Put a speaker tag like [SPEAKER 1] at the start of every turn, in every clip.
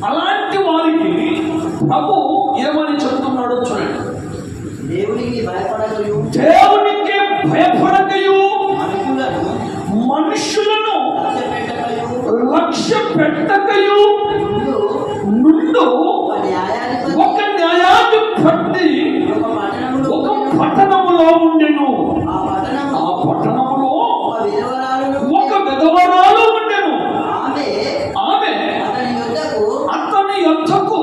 [SPEAKER 1] అలాంటి వారికి ప్రభు ఏమని చెప్తున్నాడో చూడండి.
[SPEAKER 2] దేవునికి భయపడకయు
[SPEAKER 1] మనుషులను లక్ష్య పెట్టకయు నుండు ఒక న్యాయాధిపతి ఒక పట్టణములో ఉండెను. ఆ పట్టణములో ఒక విధవరాలు ఉండెను. ఆమె అతని యొద్దకు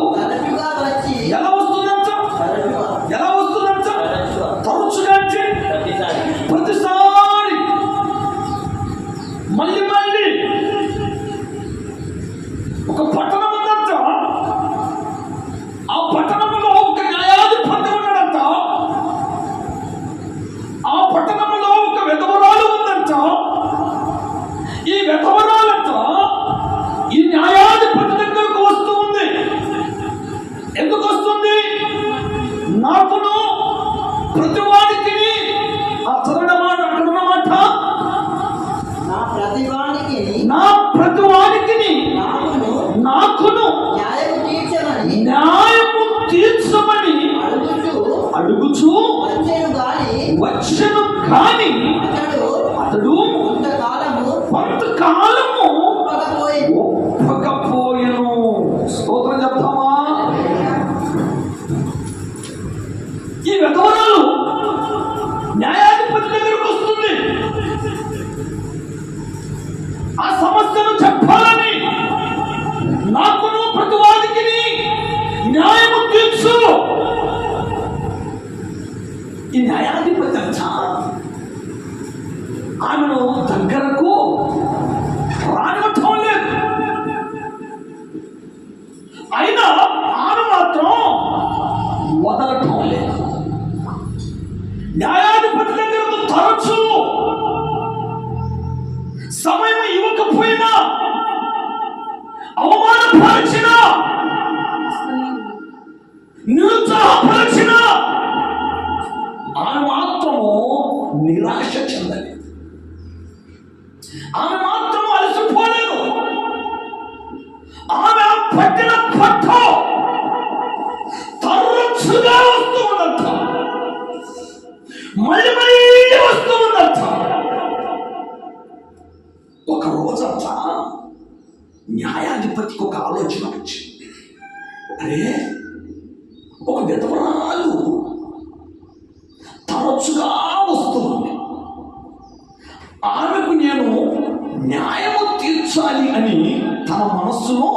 [SPEAKER 1] ఎలా వస్తుందంట? తరచుగా అంటే ప్రతిసారి మళ్ళీ ఒక పట్టణం ఉందంట. ఆ పట్టణంలో ఒక న్యాయాధిపతి ఉన్నాడంట. ఆ పట్టణంలో ఒక విధవరాలు ఉందంట. ఈ విధవరాలంట ఈ న్యాయాధిపతి దగ్గరకు వస్తూ ఉంది. ఎందుకు వస్తుంది? నాకును ప్రతివాడికి ఆ చదవడం మాట అక్కడున్నమాట నా ప్రతివాడికి నాకును న్యాయము తీర్చమని అడుగుచు వచ్చను. కానీ అతడు కొంతకాలము ఒప్పకపోయెను. స్తోత్రం చెప్తామా? ఈ విధవరాలు న్యాయాధిపతి దగ్గరకు వస్తుంది. ఆ సమస్యను చెప్పాలని, నాకును ప్రతివాదికి న్యాయము తీర్చు. ఈ న్యాయాధిపతి అంతా ఆమెను దగ్గరకు రానివ్వటం లేదు. అయినా ఆమె మాత్రం వదలటం లేదు. న్యాయాధిపతి దగ్గరకు తరచు సమయం ఇవ్వకపోయినా, అవమానపరిచినా, నిరుత్సాహపరిచినా ఆమె మాత్రము నిరాశ చెందలేదు. ఆమె మాత్రం అలసిపోలేదు. ఆమె పట్టిన పట్టు తరచుగా వస్తూ ఉన్నంత, మళ్ళీ వస్తూ ఉన్నంత. ఒక రోజంతా న్యాయాధిపతికి ఒక ఆలోచన వచ్చింది. అరే, ఒక విధవరాలు తరచుగా వస్తుంది, ఆమెకు నేను న్యాయము తీర్చాలి అని తన మనస్సులో